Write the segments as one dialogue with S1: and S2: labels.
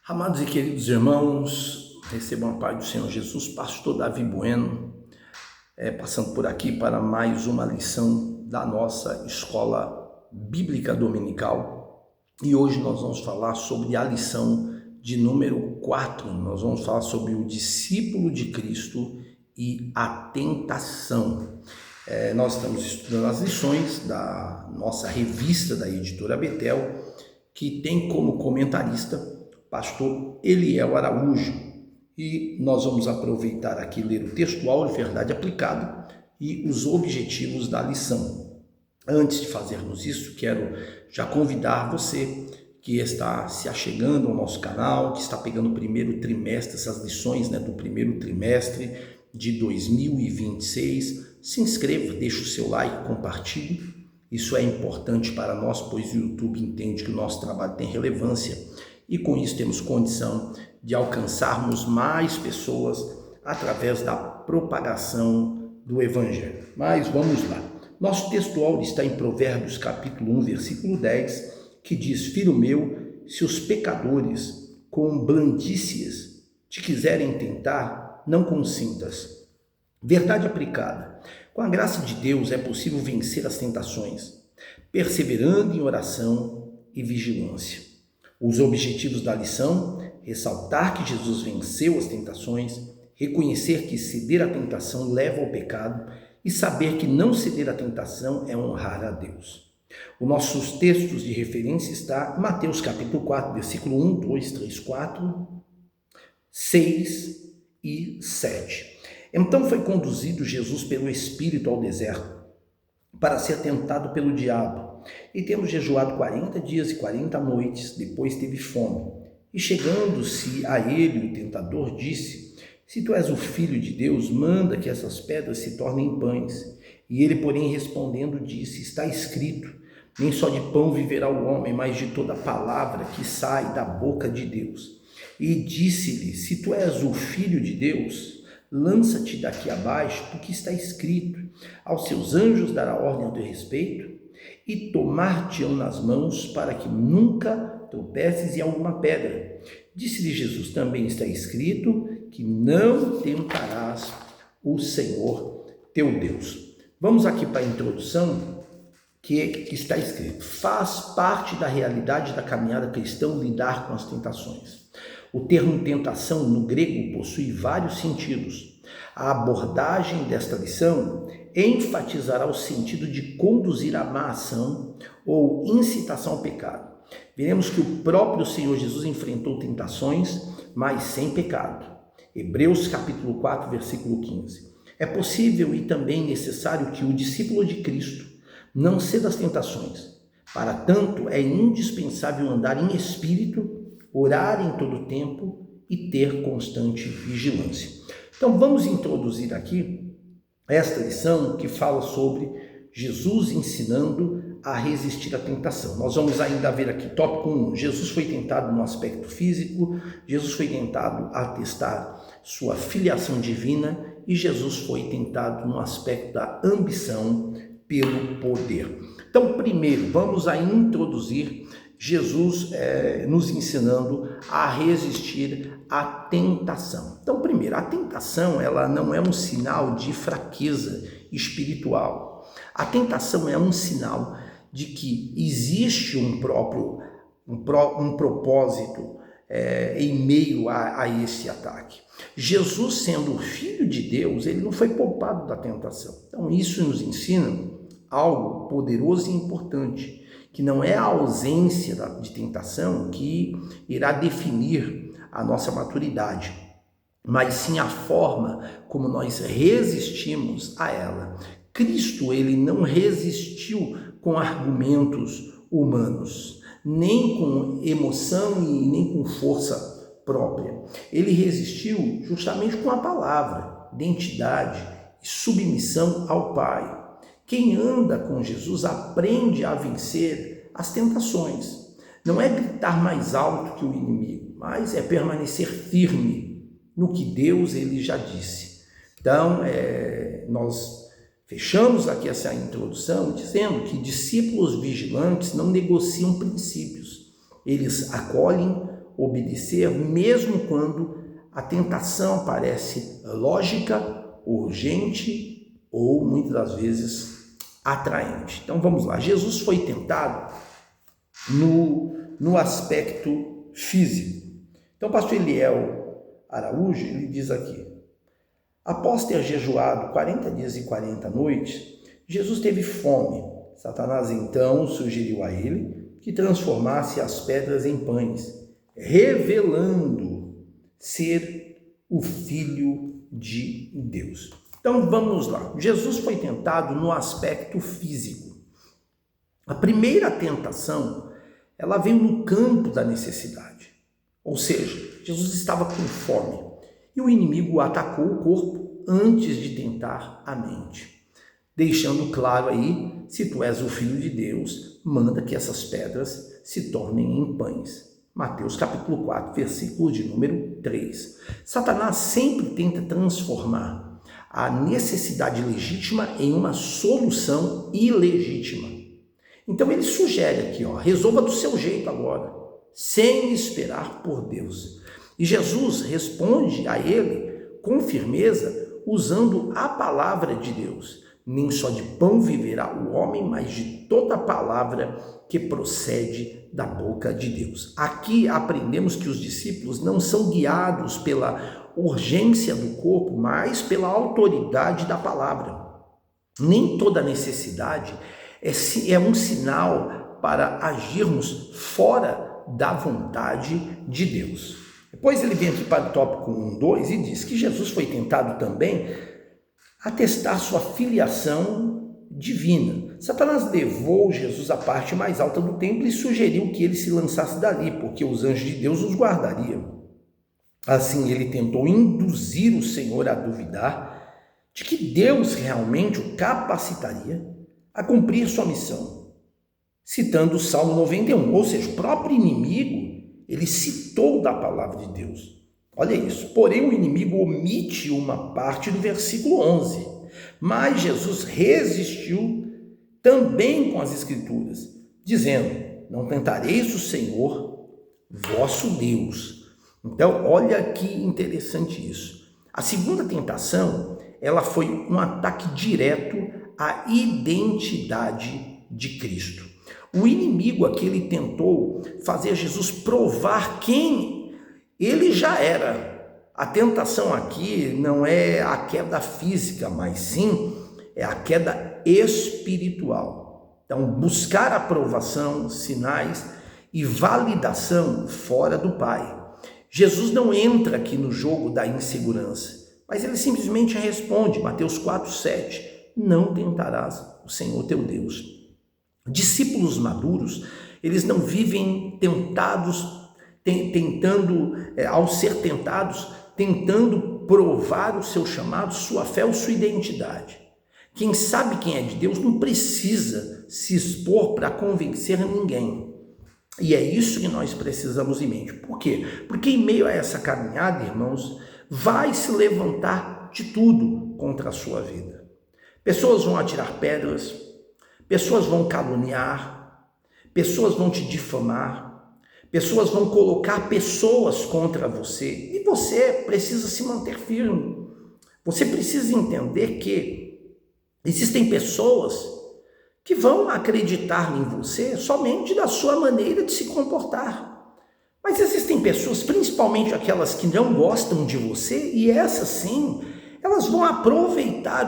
S1: Amados e queridos irmãos, recebam a paz do Senhor Jesus. Pastor Davi Bueno, passando por aqui para mais uma lição da nossa escola bíblica dominical. E hoje nós vamos falar sobre a lição de número 4. Nós vamos falar sobre o discípulo de Cristo e a tentação. Nós estamos estudando as lições da nossa revista da editora Betel, que tem como comentarista pastor Eliel Araújo, e nós vamos aproveitar aqui ler o textual de verdade aplicado e os objetivos da lição. Antes de fazermos isso, quero já convidar você que está se achegando ao nosso canal, que está pegando o primeiro trimestre, essas lições do primeiro trimestre de 2026, se inscreva, deixe o seu like, compartilhe. Isso é importante para nós, pois o YouTube entende que o nosso trabalho tem relevância e com isso temos condição de alcançarmos mais pessoas através da propagação do Evangelho. Mas vamos lá. Nosso textual está em Provérbios capítulo 1, versículo 10, que diz: Filho meu, se os pecadores com blandícias te quiserem tentar, não consintas. Verdade aplicada. Com a graça de Deus é possível vencer as tentações, perseverando em oração e vigilância. Os objetivos da lição: ressaltar que Jesus venceu as tentações, reconhecer que ceder à tentação leva ao pecado e saber que não ceder à tentação é honrar a Deus. Os nossos textos de referência está em Mateus capítulo 4, versículo 1, 2, 3, 4, 6 e 7. Então foi conduzido Jesus pelo Espírito ao deserto para ser tentado pelo diabo. E tendo jejuado 40 dias e 40 noites, depois teve fome. E chegando-se a ele, o tentador disse: Se tu és o Filho de Deus, manda que essas pedras se tornem pães. E ele, porém, respondendo, disse: Está escrito, nem só de pão viverá o homem, mas de toda palavra que sai da boca de Deus. E disse-lhe: Se tu és o Filho de Deus, lança-te daqui abaixo, porque está escrito: aos seus anjos dará ordem ao teu respeito, e tomar-te-ão nas mãos, para que nunca tropeces em alguma pedra. Disse-lhe Jesus: também está escrito que não tentarás o Senhor teu Deus. Vamos aqui para a introdução, que está escrito: faz parte da realidade da caminhada cristã lidar com as tentações. O termo tentação no grego possui vários sentidos. A abordagem desta lição enfatizará o sentido de conduzir a má ação ou incitação ao pecado. Veremos que o próprio Senhor Jesus enfrentou tentações, mas sem pecado. Hebreus capítulo 4, versículo 15. É possível e também necessário que o discípulo de Cristo não ceda às tentações. Para tanto, é indispensável andar em espírito, orar em todo tempo e ter constante vigilância. Então vamos introduzir aqui esta lição que fala sobre Jesus ensinando a resistir à tentação. Nós vamos ainda ver aqui, tópico 1, Jesus foi tentado no aspecto físico, Jesus foi tentado a testar sua filiação divina e Jesus foi tentado no aspecto da ambição pelo poder. Então, primeiro, vamos a introduzir Jesus nos ensinando a resistir à tentação. Então, primeiro, a tentação ela não é um sinal de fraqueza espiritual. A tentação é um sinal de que existe um propósito em meio a esse ataque. Jesus, sendo o Filho de Deus, ele não foi poupado da tentação. Então, isso nos ensina algo poderoso e importante, que não é a ausência de tentação que irá definir a nossa maturidade, mas sim a forma como nós resistimos a ela. Cristo, ele não resistiu com argumentos humanos, nem com emoção e nem com força própria. Ele resistiu justamente com a palavra, identidade e submissão ao Pai. Quem anda com Jesus aprende a vencer as tentações. Não é gritar mais alto que o inimigo, mas é permanecer firme no que Deus ele já disse. Então, nós fechamos aqui essa introdução dizendo que discípulos vigilantes não negociam princípios. Eles acolhem obedecer, mesmo quando a tentação parece lógica, urgente ou muitas das vezes atraente. Então vamos lá, Jesus foi tentado no aspecto físico. Então o pastor Eliel Araújo, ele diz aqui: após ter jejuado 40 dias e 40 noites, Jesus teve fome. Satanás então sugeriu a ele que transformasse as pedras em pães, revelando ser o Filho de Deus. Então vamos lá. Jesus foi tentado no aspecto físico. A primeira tentação, ela veio no campo da necessidade. Ou seja, Jesus estava com fome e o inimigo atacou o corpo antes de tentar a mente, deixando claro aí: se tu és o Filho de Deus, manda que essas pedras se tornem em pães. Mateus capítulo 4, versículo de número 3. Satanás sempre tenta transformar a necessidade legítima em uma solução ilegítima. Então ele sugere aqui, resolva do seu jeito agora, sem esperar por Deus. E Jesus responde a ele com firmeza, usando a palavra de Deus. Nem só de pão viverá o homem, mas de toda palavra que procede da boca de Deus. Aqui aprendemos que os discípulos não são guiados pela urgência do corpo, mas pela autoridade da palavra. Nem toda necessidade é um sinal para agirmos fora da vontade de Deus. Depois ele vem aqui para o tópico 1, 2 e diz que Jesus foi tentado também a testar sua filiação divina. Satanás levou Jesus à parte mais alta do templo e sugeriu que ele se lançasse dali, porque os anjos de Deus os guardariam. Assim, ele tentou induzir o Senhor a duvidar de que Deus realmente o capacitaria a cumprir sua missão, citando o Salmo 91, ou seja, o próprio inimigo, ele citou da palavra de Deus. Olha isso, porém o inimigo omite uma parte do versículo 11, mas Jesus resistiu também com as escrituras, dizendo: não tentareis o Senhor, vosso Deus. Então, olha que interessante isso. A segunda tentação, ela foi um ataque direto à identidade de Cristo. O inimigo aqui, ele tentou fazer Jesus provar quem ele já era. A tentação aqui não é a queda física, mas sim é a queda espiritual. Então, buscar aprovação, sinais e validação fora do Pai. Jesus não entra aqui no jogo da insegurança, mas ele simplesmente responde, Mateus 4, 7, não tentarás o Senhor teu Deus. Discípulos maduros, eles não vivem tentados, ao ser tentados, tentando provar o seu chamado, sua fé ou sua identidade. Quem sabe quem é de Deus não precisa se expor para convencer ninguém. E é isso que nós precisamos em mente. Por quê? Porque em meio a essa caminhada, irmãos, vai se levantar de tudo contra a sua vida. Pessoas vão atirar pedras, pessoas vão caluniar, pessoas vão te difamar, pessoas vão colocar pessoas contra você e você precisa se manter firme. Você precisa entender que existem pessoas que vão acreditar em você somente da sua maneira de se comportar. Mas existem pessoas, principalmente aquelas que não gostam de você, e essas sim, elas vão aproveitar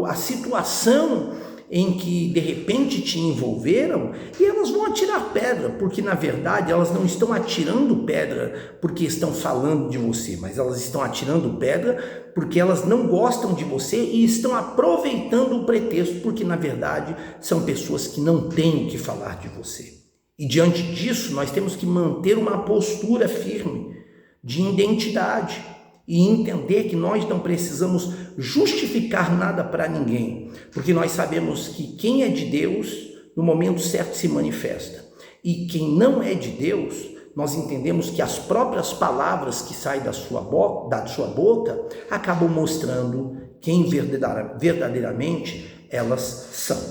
S1: a situação em que de repente te envolveram e elas vão atirar pedra, porque na verdade elas não estão atirando pedra porque estão falando de você, mas elas estão atirando pedra porque elas não gostam de você e estão aproveitando o pretexto, porque na verdade são pessoas que não têm o que falar de você. E diante disso nós temos que manter uma postura firme de identidade e entender que nós não precisamos justificar nada para ninguém, porque nós sabemos que quem é de Deus, no momento certo se manifesta. E quem não é de Deus, nós entendemos que as próprias palavras que saem da sua boca acabam mostrando quem verdadeiramente elas são.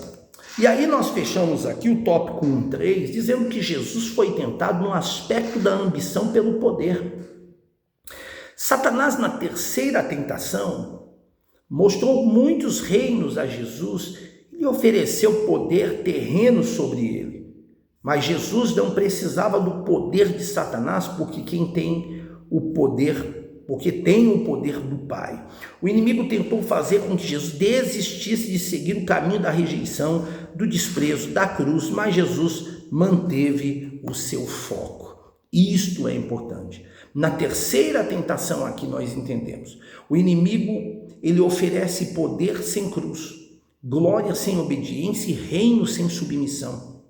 S1: E aí nós fechamos aqui o tópico 1.3, dizendo que Jesus foi tentado no aspecto da ambição pelo poder. Satanás, na terceira tentação, mostrou muitos reinos a Jesus e ofereceu poder terreno sobre ele. Mas Jesus não precisava do poder de Satanás, porque tem o poder do Pai. O inimigo tentou fazer com que Jesus desistisse de seguir o caminho da rejeição, do desprezo, da cruz, mas Jesus manteve o seu foco. Isto é importante. Na terceira tentação aqui nós entendemos. O inimigo, ele oferece poder sem cruz, glória sem obediência e reino sem submissão.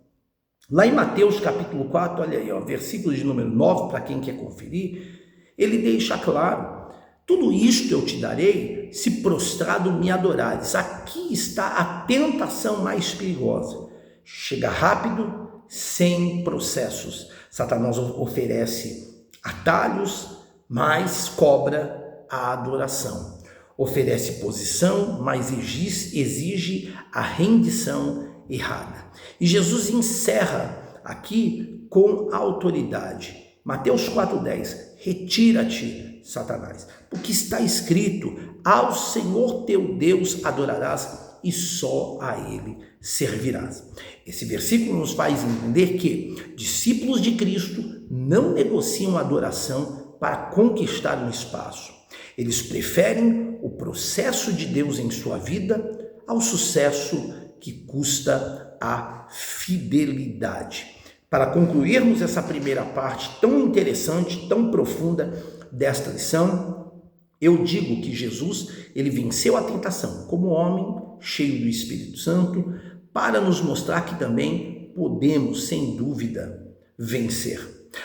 S1: Lá em Mateus capítulo 4, olha aí, versículo de número 9, para quem quer conferir, ele deixa claro: tudo isto eu te darei se prostrado me adorares. Aqui está a tentação mais perigosa. Chega rápido, sem processos. Satanás oferece atalhos, mas cobra a adoração. Oferece posição, mas exige a rendição errada. E Jesus encerra aqui com autoridade. Mateus 4,10, retira-te, Satanás, porque está escrito: ao Senhor teu Deus adorarás e só a Ele servirás. Esse versículo nos faz entender que discípulos de Cristo não negociam adoração para conquistar um espaço. Eles preferem o processo de Deus em sua vida ao sucesso que custa a fidelidade. Para concluirmos essa primeira parte tão interessante, tão profunda desta lição, eu digo que Jesus, ele venceu a tentação como homem cheio do Espírito Santo, para nos mostrar que também podemos, sem dúvida, vencer.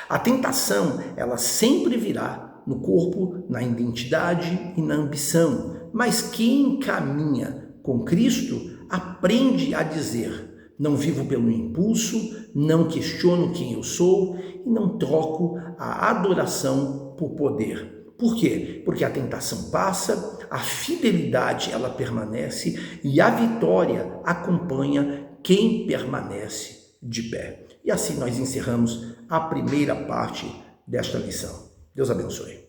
S1: A tentação, ela sempre virá no corpo, na identidade e na ambição, mas quem caminha com Cristo aprende a dizer: não vivo pelo impulso, não questiono quem eu sou e não troco a adoração por poder. Por quê? Porque a tentação passa, a fidelidade ela permanece e a vitória acompanha quem permanece de pé. E assim nós encerramos a primeira parte desta lição. Deus abençoe.